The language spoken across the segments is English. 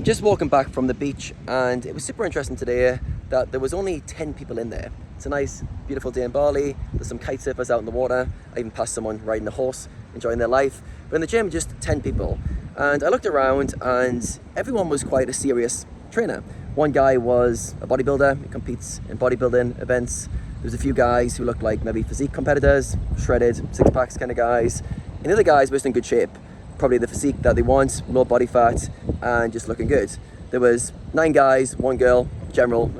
just walking back from the beach, and it was super interesting today that there was only 10 people in there. It's a nice, beautiful day in Bali. There's some kite surfers out in the water. I even passed someone riding a horse, enjoying their life. But in the gym, just 10 people. And I looked around, and everyone was quite a serious trainer. One guy was a bodybuilder. He competes in bodybuilding events. There was a few guys who looked like maybe physique competitors, shredded, six-packs kind of guys. And the other guys were just in good shape. Probably the physique that they want, low body fat, and just looking good. There was 9 guys, 1 girl, general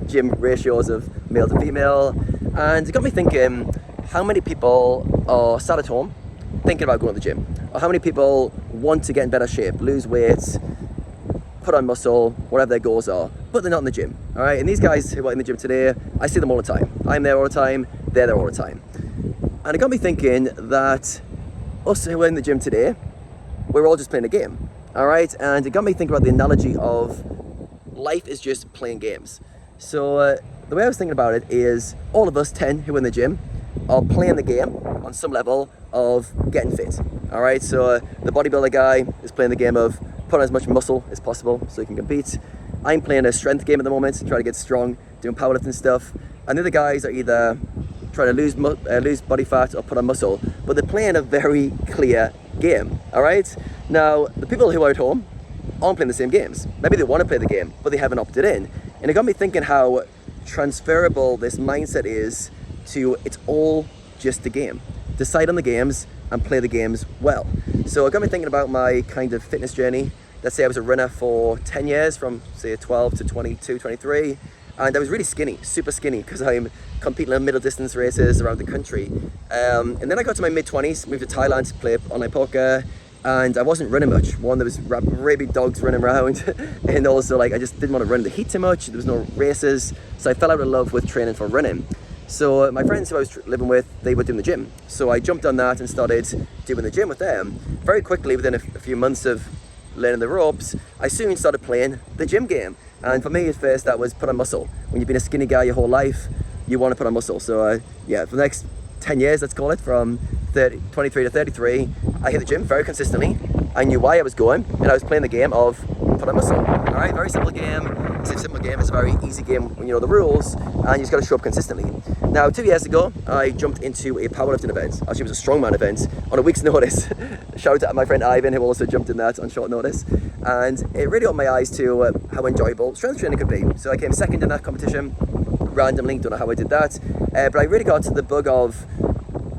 gym ratios of male to female. And it got me thinking, how many people are sat at home thinking about going to the gym? Or how many people want to get in better shape, lose weight, put on muscle, whatever their goals are, but they're not in the gym, all right? And these guys who are in the gym today, I see them all the time. I'm there all the time, they're there all the time. And it got me thinking that us who are in the gym today, we're all just playing a game, all right? And it got me thinking about the analogy of life is just playing games. So the way I was thinking about it is all of us 10 who are in the gym are playing the game on some level of getting fit, all right? So the bodybuilder guy is playing the game of putting as much muscle as possible so he can compete. I'm playing a strength game at the moment, trying to get strong, doing powerlifting stuff. And the other guys are either trying to lose body fat or put on muscle, but they're playing a very clear game, all right? Now, the people who are at home aren't playing the same games. Maybe they want to play the game, but they haven't opted in. And it got me thinking how transferable this mindset is to it's all just a game. Decide on the games and play the games well. So it got me thinking about my kind of fitness journey. Let's say I was a runner for 10 years, from say 12 to 22, 23. And I was really skinny, super skinny, because I'm competing in middle distance races around the country. And then I got to my mid-20s, moved to Thailand to play online poker, and I wasn't running much. One, there was rabid dogs running around, and also like I just didn't want to run in the heat too much. There was no races, so I fell out of love with training for running. So my friends who I was living with, they were doing the gym. So I jumped on that and started doing the gym with them. Very quickly, within a few months of learning the ropes, I soon started playing the gym game. And for me at first, that was put on muscle. When you've been a skinny guy your whole life, you want to put on muscle. So yeah, for the next 10 years, let's call it, from 23 to 33, I hit the gym very consistently. I knew why I was going, and I was playing the game of put on muscle. All right, very simple game. It's a simple game, it's a very easy game when you know the rules, and you just got to show up consistently. Now, 2 years ago, I jumped into a powerlifting event. Actually, it was a strongman event on a week's notice. Shout out to my friend Ivan, who also jumped in that on short notice. And it really opened my eyes to how enjoyable strength training could be. So I came second in that competition, randomly, don't know how I did that. But I really got to the bug of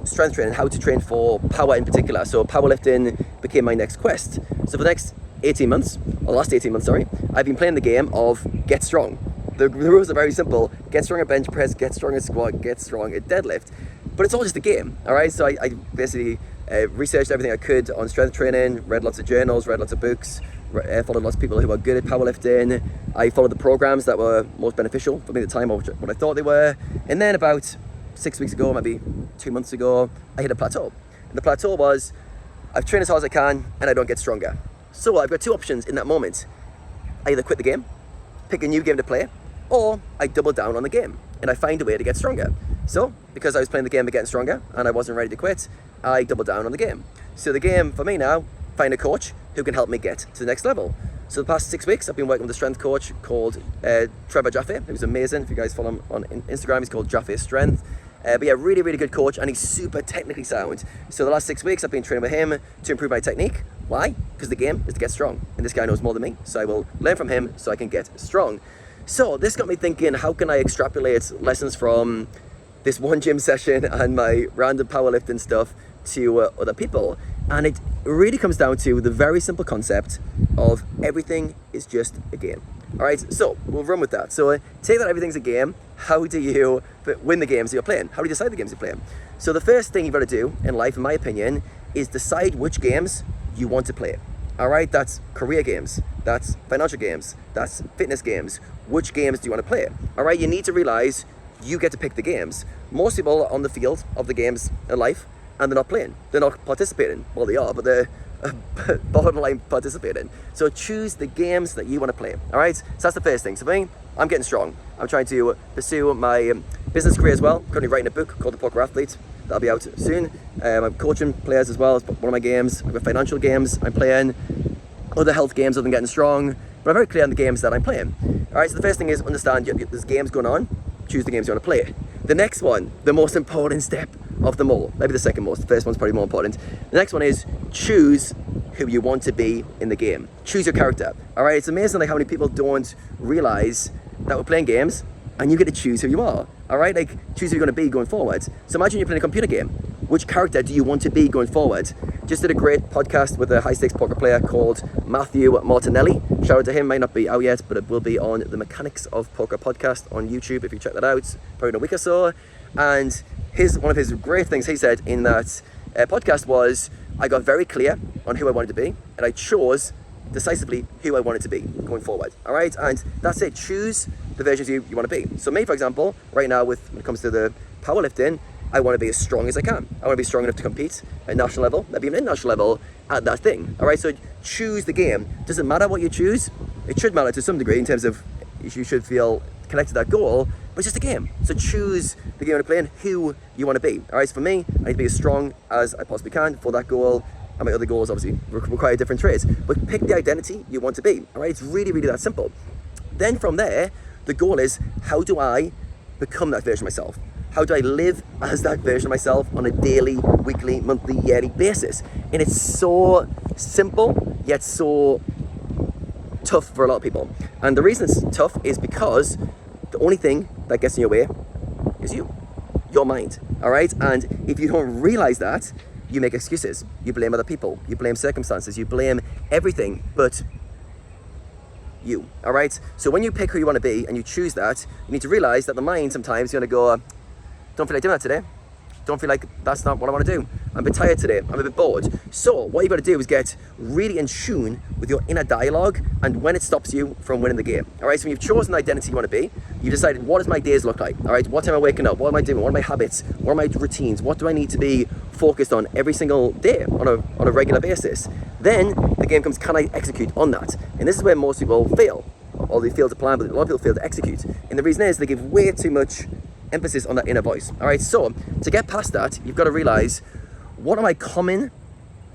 strength training, how to train for power in particular. So powerlifting became my next quest. So for the next 18 months, or last 18 months, sorry, I've been playing the game of get strong. The rules are very simple. Get strong at bench press, get strong at squat, get strong at deadlift. But it's all just a game, all right? So I basically researched everything I could on strength training, read lots of journals, read lots of books, followed lots of people who are good at powerlifting. I followed the programs that were most beneficial for me at the time, or what I thought they were. And then about 6 weeks ago, maybe 2 months ago, I hit a plateau. And the plateau was, I've trained as hard as I can and I don't get stronger. So I've got 2 options in that moment. I either quit the game, pick a new game to play, or I double down on the game and I find a way to get stronger. So because I was playing the game of getting stronger and I wasn't ready to quit, I doubled down on the game. So the game for me now, find a coach who can help me get to the next level. So the past 6 weeks, I've been working with a strength coach called Trevor Jaffe, who's amazing. If you guys follow him on Instagram, he's called Jaffe Strength. But yeah, really, really good coach, and he's super technically sound. So the last 6 weeks, I've been training with him to improve my technique. Why? Because the game is to get strong, and this guy knows more than me, so I will learn from him so I can get strong. So this got me thinking, how can I extrapolate lessons from this one gym session and my random powerlifting stuff to other people? And it really comes down to the very simple concept of everything is just a game. All right, so we'll run with that. So take that everything's a game. How do you win the games that you're playing? How do you decide the games you're playing? So the first thing you've got to do in life, in my opinion, is decide which games you want to play. All right, that's career games, that's financial games, that's fitness games. Which games do you want to play? All right, you need to realize you get to pick the games. Most people are on the field of the games in life and they're not playing. They're not participating. Well, they are, but they're bottom line participating. So choose the games that you want to play. All right, so that's the first thing. So for me, I'm getting strong. I'm trying to pursue my business career as well. I'm currently writing a book called The Poker Athlete. That'll be out soon. I'm coaching players as well as one of my games. I've got financial games I'm playing, other health games other than getting strong, but I'm very clear on the games that I'm playing. All right, so the first thing is understand there's games going on, choose the games you want to play. The next one, the most important step of them all, maybe the second most, the first one's probably more important. The next one is choose who you want to be in the game. Choose your character. All right, it's amazing like how many people don't realize that we're playing games and you get to choose who you are. All right, like choose who you're going to be going forward. So imagine you're playing a computer game. Which character do you want to be going forward? Just did a great podcast with a high stakes poker player called Matthew Martinelli. Shout out to him, might not be out yet, but it will be on the Mechanics of Poker podcast on YouTube if you check that out, probably in a week or so. And one of his great things he said in that podcast was, I got very clear on who I wanted to be, and I chose decisively who I wanted to be going forward. All right, and that's it. Choose the versions you want to be. So me, for example, right now when it comes to the powerlifting, I want to be as strong as I can. I want to be strong enough to compete at national level, maybe even international level at that thing. All right, so choose the game. Doesn't matter what you choose. It should matter to some degree in terms of you should feel connected to that goal, but it's just a game. So choose the game you want to play and who you want to be. All right, so for me, I need to be as strong as I possibly can for that goal. And my other goals obviously require different traits, but pick the identity you want to be. All right, it's really, really that simple. Then from there, the goal is, how do I become that version of myself? How do I live as that version of myself on a daily, weekly, monthly, yearly basis? And it's so simple, yet so tough for a lot of people. And the reason it's tough is because the only thing that gets in your way is your mind, all right? And if you don't realize that, you make excuses. You blame other people. You blame circumstances. You blame everything but you, all right? So when you pick who you want to be and you choose that, you need to realize that the mind sometimes is going to go, don't feel like doing that today. Don't feel like that's not what I want to do. I'm a bit tired today. I'm a bit bored. So what you got to do is get really in tune with your inner dialogue and when it stops you from winning the game. All right, so when you've chosen the identity you want to be, you've decided, what does my days look like? All right, what time am I waking up? What am I doing? What are my habits? What are my routines? What do I need to be focused on every single day on a regular basis? Then the game comes, can I execute on that? And this is where most people fail, or they fail to plan, but a lot of people fail to execute. And the reason is they give way too much emphasis on that inner voice. All right, so to get past that, you've got to realize, what are my common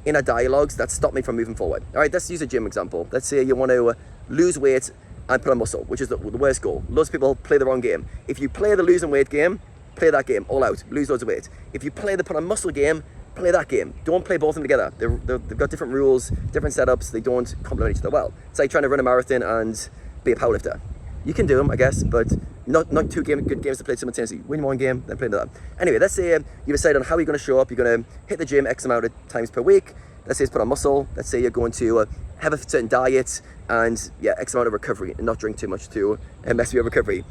inner dialogues that stop me from moving forward? All right, let's use a gym example. Let's say you want to lose weight and put on muscle, which is the worst goal. Lots of people play the wrong game. If you play the losing weight game, play that game all out, lose loads of weight. If you play the put on muscle game, play that game. Don't play both of them together. They've got different rules, different setups. They don't complement each other well. It's like trying to run a marathon and be a powerlifter. You can do them, I guess, but not two good games to play simultaneously. Win one game, then play another. Anyway, let's say you decide on how you're going to show up. You're going to hit the gym X amount of times per week. Let's say it's put on muscle. Let's say you're going to have a certain diet and X amount of recovery and not drink too much to mess with your recovery.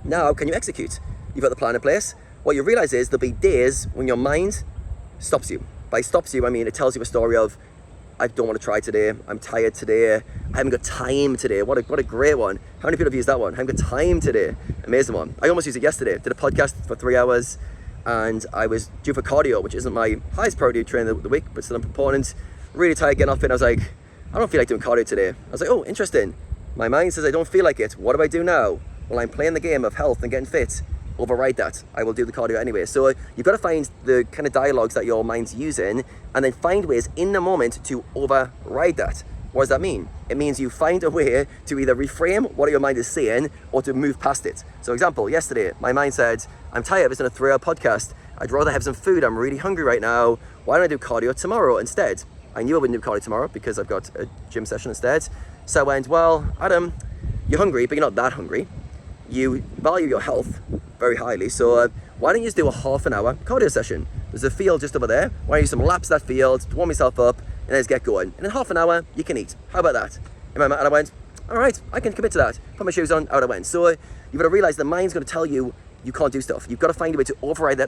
Now, can you execute? You've got the plan in place. What you realize is there'll be days when your mind stops you. By stops you, I mean it tells you a story of, I don't want to try today, I'm tired today, I haven't got time today. What a great one. How many people have used that one? I haven't got time today. Amazing one. I almost used it yesterday. Did a podcast for 3 hours and I was due for cardio, which isn't my highest priority training of the week, but still important. Really tired, getting off it. I was like, I don't feel like doing cardio today. I was like, oh, interesting. My mind says I don't feel like it. What do I do now? Well, I'm playing the game of health and getting fit. Override that. I will do the cardio anyway. So you've got to find the kind of dialogues that your mind's using and then find ways in the moment to override that. What does that mean? It means you find a way to either reframe what your mind is saying or to move past it. So example, yesterday, my mind said, I'm tired, it's been a 3-hour podcast. I'd rather have some food. I'm really hungry right now. Why don't I do cardio tomorrow instead? I knew I wouldn't do cardio tomorrow because I've got a gym session instead. So I went, well, Adam, you're hungry, but you're not that hungry. You value your health very highly, so why don't you just do a half an hour cardio session? There's a field just over there. Why don't you do some laps of that field to warm yourself up and then just get going? And in half an hour, you can eat. How about that? And I went, all right, I can commit to that. Put my shoes on, out I went. So you've got to realize the mind's going to tell you you can't do stuff. You've got to find a way to override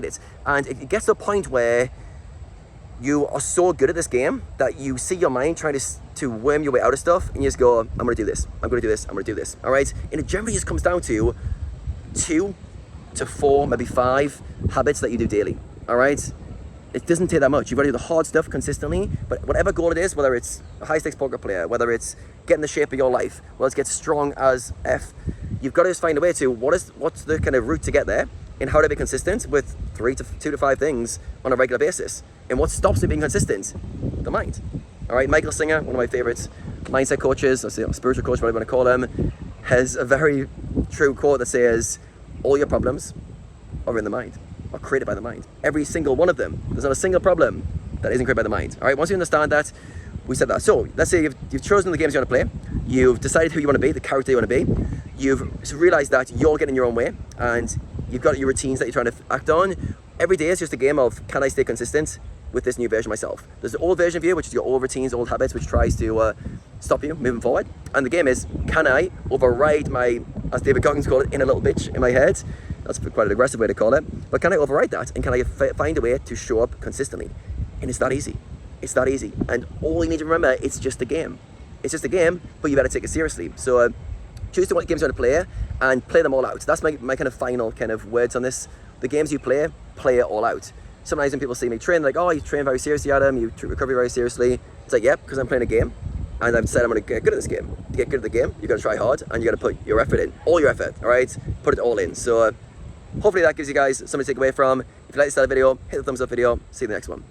it. And it gets to a point where you are so good at this game that you see your mind trying to worm your way out of stuff and you just go, I'm going to do this, I'm going to do this, I'm going to do this, all right? And it generally just comes down to 2 to 4, maybe 5 habits that you do daily, all right? It doesn't take that much. You've got to do the hard stuff consistently, but whatever goal it is, whether it's a high-stakes poker player, whether it's getting the shape of your life, whether it's get strong as F, you've got to just find a way to, what's the kind of route to get there, and how to be consistent with 2 to 5 things on a regular basis. And what stops me being consistent? The mind. All right, Michael Singer, one of my favorites, mindset coaches, or spiritual coach, whatever you want to call them, has a very true quote that says, all your problems are in the mind, are created by the mind. Every single one of them. There's not a single problem that isn't created by the mind. All right, once you understand that, we said that. So let's say you've chosen the games you want to play, you've decided who you want to be, the character you want to be, you've realized that you're getting in your own way, and you've got your routines that you're trying to act on. Every day is just a game of, can I stay consistent with this new version of myself? There's the old version of you, which is your old routines, old habits, which tries to stop you moving forward. And the game is, can I override my, as David Goggins called it, inner little bitch in my head? That's quite an aggressive way to call it. But can I override that? And can I find a way to show up consistently? And it's that easy. It's that easy. And all you need to remember, it's just a game. It's just a game, but you better take it seriously. So choose what games you want to play and play them all out. That's my kind of final kind of words on this. The games you play it all out. Sometimes when people see me train, they're like, oh, you train very seriously, Adam, you treat recovery very seriously. It's like, yep, because I'm playing a game. And I've decided I'm going to get good at this game. To get good at the game, you've got to try hard, and you've got to put your effort in. All your effort, all right? Put it all in. So hopefully that gives you guys something to take away from. If you like this style of video, hit the thumbs up video. See you in the next one.